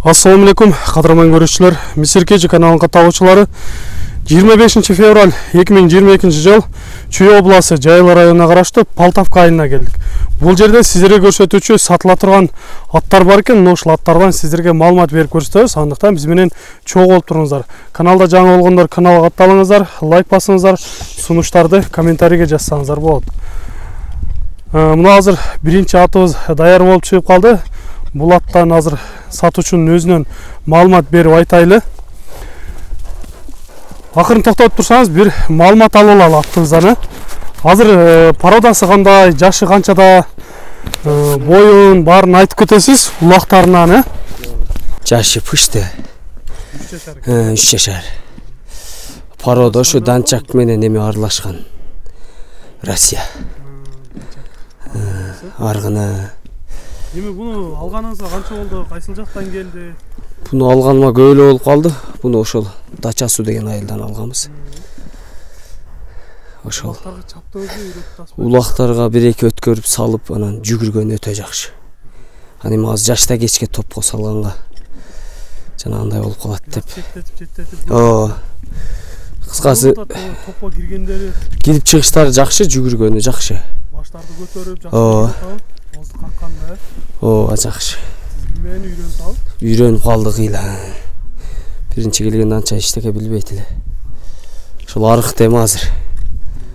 Assalamu alaikum, qadırman görüşçüler. Misir Keci kanalının katağıçıları 25 fevral 2022 жыл Чүй обласы Жайыл районуна караштуу Палтавка айылына келдик. Бул жерде сиздерге көрсөтүүчү сатыла турган аттар бар экен. Ошол аттардан сиздерге маалымат берип көрсөтөбүз. Андыктан биз менен чогуу болуп туруңуздар. Каналда жаңы болгондор каналга катталыңыздар, лайк басыңыздар, сунуштарды комментарийге жазсаңыздар болот. Мына азыр биринчи атыбыз даяр болуп чыгып калды. Бул аттан азыр сатуучунун өзүнөн маалымат берип айтайлы. Акырын токтоп турсаңыз бир маалымат алып алалы аттыбыздан. Азыр пародасы кандай, жашы канчада, боюн баарын айтып кетесиз улактарынан, Жашы пышты. 3 жашар. Парода ошо данчак менен эме аралашкан. Россия. Аргына. Эми буну алганыңызга канча болду? Кайсыл жактан келди? Буну алганыма көп эле болуп калды. Буну ошол Дачасу деген айылдан алганбыз. Ошол. Улактарга 1-2 өткөрүп салып, анан жүгүргөн өтө жакшы. Аны эми азыр жашта кечке топко салганга жанагындай болуп калат деп. Кыскасы топко киргендери кирип чыгыштары жакшы, жүгүргөнү жакшы. Баштарды көтөрүп жакшы. Жакшы. Мени үйрөнүп алып. Үйрөнүп калдык ыйла. Биринчи келген анча эчтеке билбейт эле. Ошол арык дем азыр.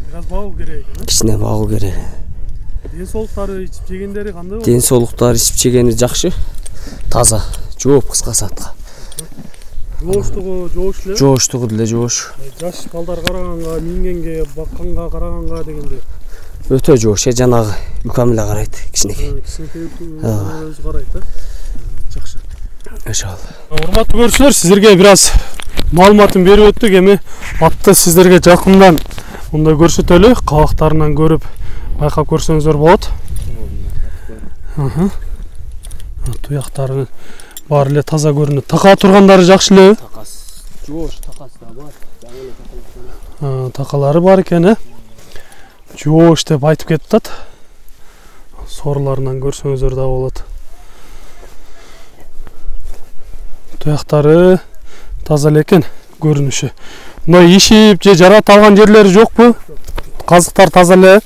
Бираз багуу керек экен. Кичине багуу керек. Ден соолуктары ичип жегендери кандай болду? Ден соолуктары ичип жегени жакшы. Таза, жооп кыскасы атка. Жооштугу эле. Жооштугу деле жоош. Жаш балдар караганга, мингенге, бакканга караганга дегенде. Өтө жоош, жанагы үкам эле карайт, кичинекей. Кичинекей өзү карайт, жакшы. Ошол. Урматтуу көрүүчүлөр, сиздерге бир аз маалыматын берип өттүк. Эми атты сиздерге жакындан мындай көрсөтөлү, кабактарынан көрүп байкап көрсөңүздөр болот. Туяктары баары эле таза көрүнөт. Така тургандары жакшы эле. Такас. Жоош такасы да бар. Такалары бар экен, Жоош деп айтып кетти. Сорларынан көрсөңүздөр да болот. Туяктары таза эле экен көрүнүшү. Мына ишип же жарат алган жерлери жокпу? Казыктар таза эле.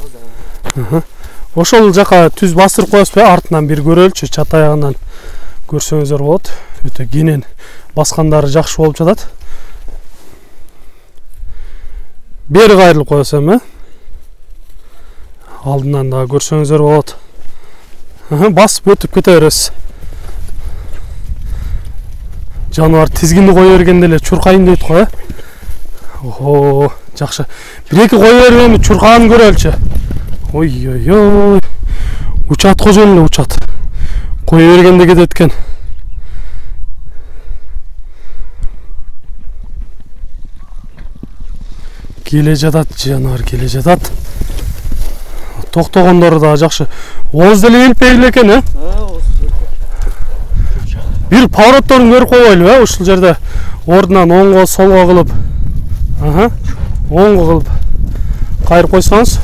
Ошол жака түз бастырып коесузбу? Артынан бир көрөлчү, чат аягынан көрсөңүздөр болот. Өтө кенен баскандары жакшы болуп жатат. Бери кайрылып коесузм, Алдынан да көрсөңүздөр болот. Басып өтүп кете бересиз. Жаныбар тизгинди кое бергенде эле чуркайын дейт го, жакшы. 1-2 кое бергенде чуркаганын көрөлчү. Ой. Учат кожон эле учат. Кое бергенде кетет экен. Келе жатат, жаныбар келе жатат. Токтогондору да жакшы. Ооз деле келпей эле экен, Бир поворотторун көрүп койбойлу, ушул жерде ордунан оңго, солго кылып. Оңго кылып кайрып койсоңуз.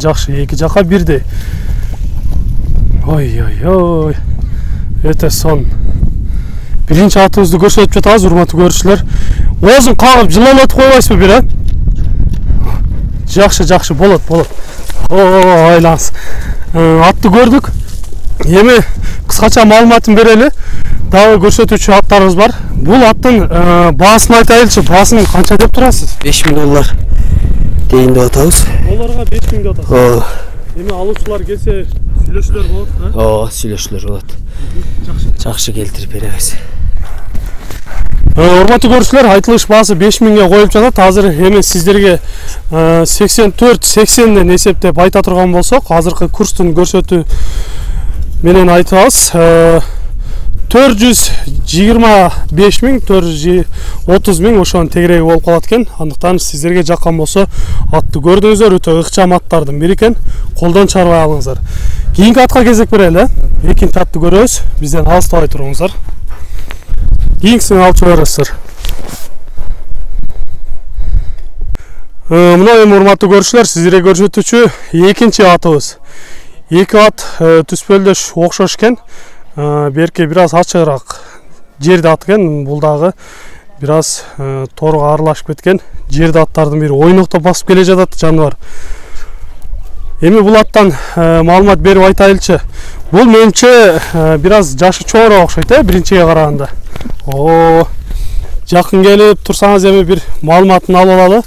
Жакшы, эки жака бирдей. Ой. Өтө сон. Биринчи атыбызды көрсөтүп жатабыз, урматтуу көрүүчүлөр. Оозун кагып жылалатып койбойсузбу бир, Жакшы, болот. Айлаңыз. Атты көрдүк. Эми кыскача маалыматын берели. Дагы көрсөтүүчү аттарыбыз бар. Бул аттын баасын айтайлычы, баасын канча деп турасыз? $5000 дейин деп атабыз. Оларга 5000 деп атасыз. Эми алуучулар келсе сүйлөшүүлөр болот, Сүйлөшүүлөр болот. Жакшы келтирип беребиз. Урматтуу көрүүчүлөр, айтылыш баасы 5000ге коюлуп жатат. Азыр эми сиздерге 84-80ден эсептеп айта турган болсок, азыркы курстун көрсөтүү менен айтабыз. 425.000, 430.000 ошонун тегереги болуп калат экен. Андыктан сиздерге жаккан болсо атты көрдүңүздөр, өтө ыкчам аттардын бири экен. Колдон чарбай алыңыздар. Кийинки атка кезек берели. Экинчи атты көрөбүз. Бизден алыстабай туруңуздар. Кийинкисин алып чыгарасыздар. Мына эми урматтуу көрүүчүлөр, сиздерге көрсөтүүчү экинчи атыбыз. Эки ат түспөлдөш окшош экен. берке бираз ачыгыраак жерде аткен, бул дагы бираз торго аралашып кеткен. Жерде аттардын бири ойноктоп басып келе жатат жаныбар. Эми бул аттан маалымат берип айтайлычы. Бул менимче бираз жашы чоңураак окшойт, биринчиге караганда. Жакын келип турсаңыз эми бир маалыматын алып алалы.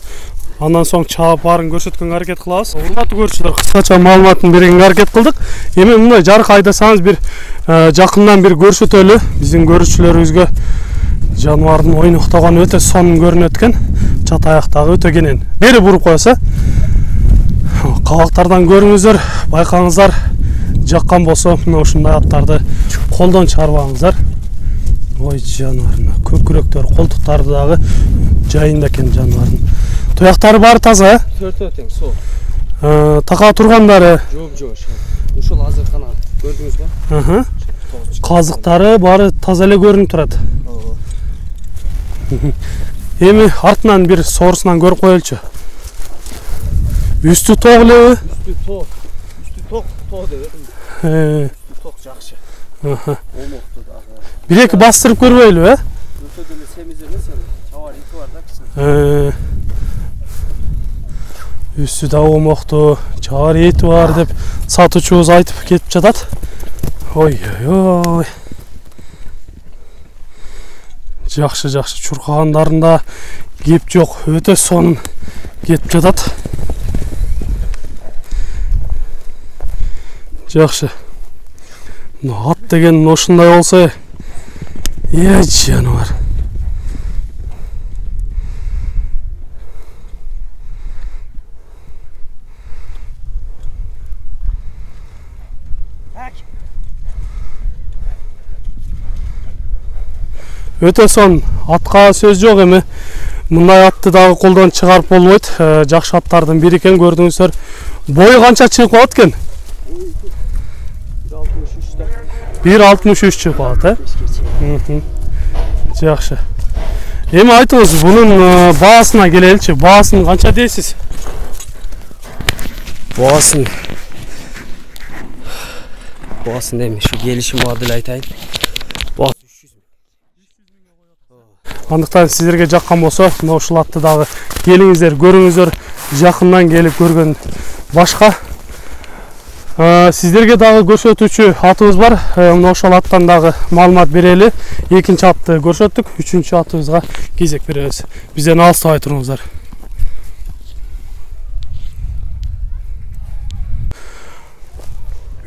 Андан соң чаап барын көрсөткөнгө аракет кылабыз. Урматтуу көрүүчүлөр, кыскача маалыматын бергенге аракет кылдык. Эми мындай жарык айдасаңыз бир жакындан бир көрсөтөлү. Биздин көрүүчүлөрүбүзгө жаныбардын ойноктогону өтө сонун көрүнөт экен. Чат аяктагы өтө кенен. Бери буруп коесо. Кабактардан көрүңүздөр, байкаңыздар. Жаккан болсо, мына ушундай аттарды колдон чыгарбаңыздар. Ой жаныбарына, көкүрөктөр, колтуктары дагы жайында экен жаныбардын. Туяктары баары таза, Төртөө тең, сол. Така тургандары. Жок. Ушул азыр гана көрдүңүзбү? Казыктары баары таза эле көрүнүп турат. Эми артынан бир соорусунан көрүп коелучу. Үстү ток элеби? Үстү ток деп эдим. Ток жакшы. Омокту дагы. Бир-эки бастырып көрбөйлүбү, Өтө деле семиз эмес эми. Чабар ити бар да кичине. Үстү да омокту, чабар эти бар деп сатуучубуз айтып кетип жатат. Ой. Жакшы, чуркагандарында кеп жок, өтө сонун кетип жатат. Жакшы. Ат деген ошундай болсо, жаныбар. Өтө сонун, атка сөз жок эми. Мындай атты дагы колдон чыгарып болбойт. Жакшы аттардын бири экен, көрдүңүздөр. Бою канча чыгып калат экен? 1.63 чыгып калат, Жакшы. Эми айтыңыз, бунун баасына келеличи. Баасын канча дейсиз? Баасын эми ушу келишим бар деле айтайын. Баасы 300 000. Андыктан сиздерге жаккан болсо, мына ушул атты дагы келиңиздер, көрүңүздөр. Жакындан келип көргөн башка. Сиздерге дагы көрсөтүүчү атыбыз бар. Мына ошол аттан дагы маалымат берели. Экинчи атты көрсөттүк, үчүнчү атыбызга кезек беребиз. Бизден алыстабай туруңуздар.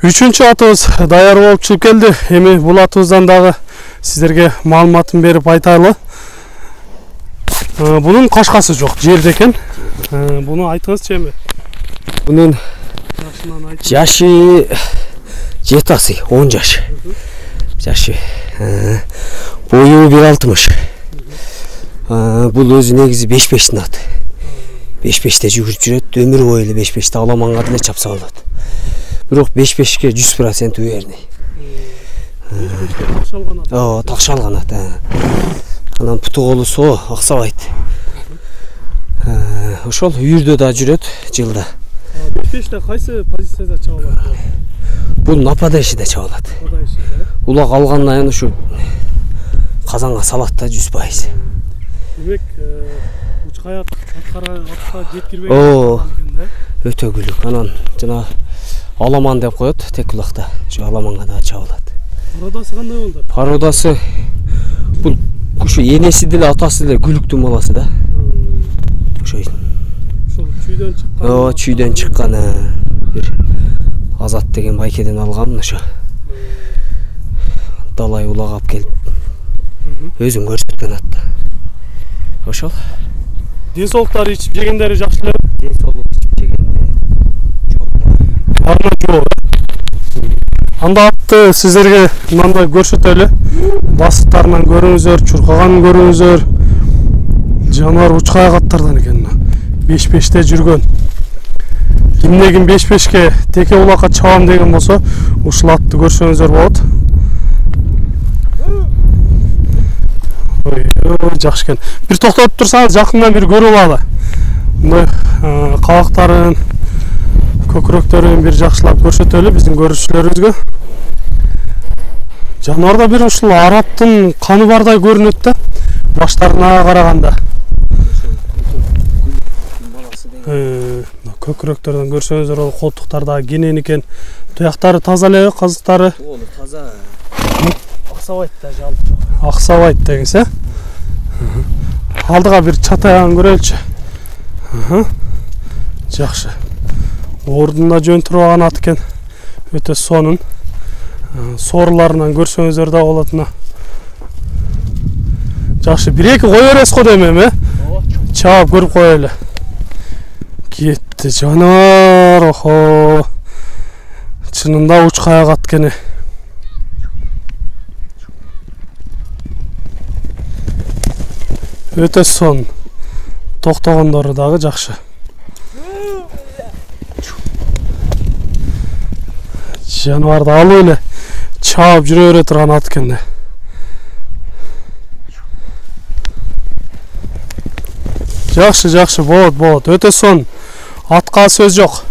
Үчүнчү атыбыз даяр болуп чыгып келди. Эми бул атыбыздан дагы сиздерге маалыматын берип айтайлы. Бунун кашкасы жок, жерде экен. Буну айтыңызчы эми. Бунун жашы жетасы 10 жаш. Жашы. Бою 1.60. Бул өзү негизи 5-5-тин аты. 5-5-те жүгүрүп жүрөт, өмүр бою эле 5-5-те аламанга деле чапса болот. Бирок 5-5-ке 100% уверенный. Такшалган ат. Анан путу колу соо аксабайт. Ошол үйүрдө да жүрөт жылда. 5-5те кайсы позицияда чаба алат? Бул нападайшыда чаба алат. Улак алгандан кийин ушу казанга салат да 100%. Демек, учкаяк атка жеткирбей экен да? Өтө күлүк. Анан жана аламан деп коет тек улакта. Ушу аламанга да чаба алат. Пародасы кандай болду? Пародасы бул ушу энеси деле атасы деле күлүктүн баласы да. Ошол чүйдөн чыккан. Чүйдөн чыккан бир Азат деген байкеден алгам ошо. Далай улагап келип өзүң көрсөткөн атта. Ошол. Денсолуктары ичип жегендери жакшы эле. Денсолук ичип жегендери жок. Анда атты сиздерге мындай көрсөтөлү. Басыктарынан көрүңүздөр, чуркаганын көрүңүздөр. Жаныбар учкай аттардан экен. 5-5-те жүргөн. Кимдегин 5-5-ке теке улакка чабам деген болсо, ушул атты көрсөңүздөр болот. Ой, жакшы экен. Бир токтоп турсаңыз, жакындан бир көрүп алалы. Мындай кабактарын, көкүрөктөрүн бир жакшылап көрсөтөлү биздин көрүүчүлөрүбүзгө. Жануарда бир ушул араптын каны бардай көрүнөт да баштарына караганда. Көкүрөктөрдөн көрсөңүздөр ол колтуктарда кенен экен. Туяктары таза эле, казыктары. Таза. Аксабайт да жалып. Аксабайт дегенсиз, э? Алдыга бир чатаягын көрөлүчү. Жакшы. Ордунда жөнтүрүп алган ат экен. Өтө сонун. Соорларынан көрсөңүздөр да болот мына. Жакшы, 1-2 кой бересиз го демем, э? Чаап көрүп коелу. Кетти жануар. Охо. Чынында уч каяк ат экен. Өтө сон. Токтогондору дагы жакшы. Жануарды алып эле чаап жүрө бере турган ат экен. Жакшы, болот. Өтө сон. Атка сөз жок.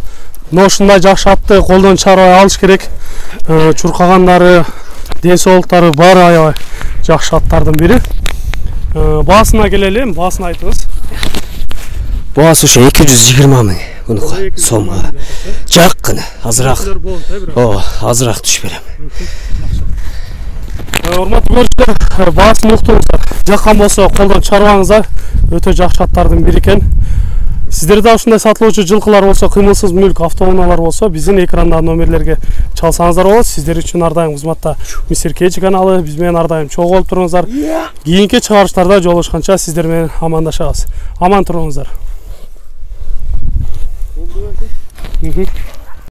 Мына ушундай жакшы атты колдон чыгарбай алыш керек. Чуркагандары, ден соолуктары баары аябай жакшы аттардын бири. Баасына келели, баасын айтыңыз. Баасы ошо 220 миң. Унукка сомго. Жакын, азыраак. Азыраак түшүп берем. Урматтуу көрүүчүлөр, баасын уктуңуздар. Жаккан болсо колдон чыгарбаңыздар. Өтө жакшы аттардын бири экен. Сиздерде ушундай сатылуучу жылкылар болсо, кыймылсыз мүлк, автоунаалар болсо, биздин экрандагы номерлерге чалсаңыздар болот. Сиздер үчүн ар дайым кызматта Мистер Кечи каналы, биз менен ар дайым чогуу болуп туруңуздар. Кийинки чыгарыштарда жолугушканча сиздер менен амандашабыз. Аман туруңуздар.